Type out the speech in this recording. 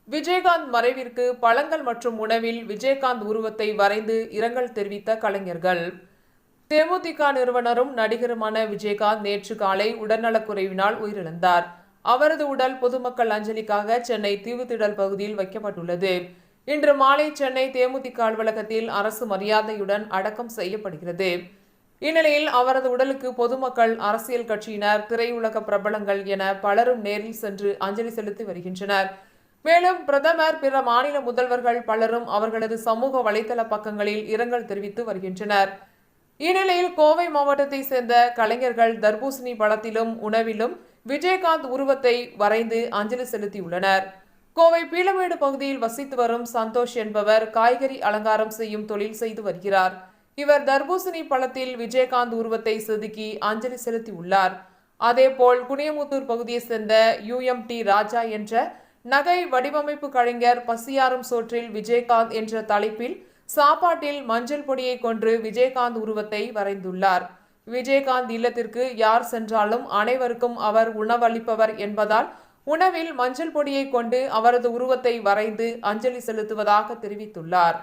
விஜயகாந்த் மறைவிற்கு பழங்கள் மற்றும் உணவில் விஜயகாந்த் உருவத்தை வரைந்து இரங்கல் தெரிவித்த கலைஞர்கள். தேமுதிக நிறுவனரும் நடிகருமான விஜயகாந்த் நேற்று காலை உடல்நலக்குறைவினால் உயிரிழந்தார். அவரது உடல் பொதுமக்கள் அஞ்சலிக்காக சென்னை தீவுத்திடல் பகுதியில் வைக்கப்பட்டுள்ளது. இன்று மாலை சென்னை தேமுதிக அலுவலகத்தில் அரசு மரியாதையுடன் அடக்கம் செய்யப்படுகிறது. இந்நிலையில் அவரது உடலுக்கு பொதுமக்கள், அரசியல் கட்சியினர், திரையுலக பிரபலங்கள் என பலரும் நேரில் சென்று அஞ்சலி செலுத்தி வருகின்றனர். மேலும் பிரதமர், பிற மாநில முதல்வர்கள் பலரும் அவர்களது சமூக வலைதள பக்கங்களில் இரங்கல் தெரிவித்து வருகின்றனர். இந்நிலையில் கோவை மாவட்டத்தை சேர்ந்த கலைஞர்கள் தர்பூசணி பழத்திலும் உணவிலும் விஜயகாந்த் உருவத்தை வரைந்து அஞ்சலி செலுத்தியுள்ளனர். கோவை பீளமேடு பகுதியில் வசித்து வரும் சந்தோஷ் என்பவர் காய்கறி அலங்காரம் செய்யும் தொழில் செய்து வருகிறார். இவர் தர்பூசணி பழத்தில் விஜயகாந்த் உருவத்தை செதுக்கி அஞ்சலி செலுத்தியுள்ளார். அதேபோல் குனியமுத்தூர் பகுதியை சேர்ந்த UMT ராஜா என்ற நகை வடிவமைப்பு கலைஞர் பசியாரும் சோற்றில் விஜயகாந்த் என்ற தலைப்பில் சாப்பாட்டில் மஞ்சள் பொடியை கொன்று விஜயகாந்த் உருவத்தை வரைந்துள்ளார். விஜயகாந்த் இல்லத்திற்கு யார் சென்றாலும் அனைவருக்கும் அவர் உணவளிப்பவர் என்பதால் உணவில் மஞ்சள் பொடியை கொண்டு அவரது உருவத்தை வரைந்து அஞ்சலி செலுத்துவதாக தெரிவித்துள்ளார்.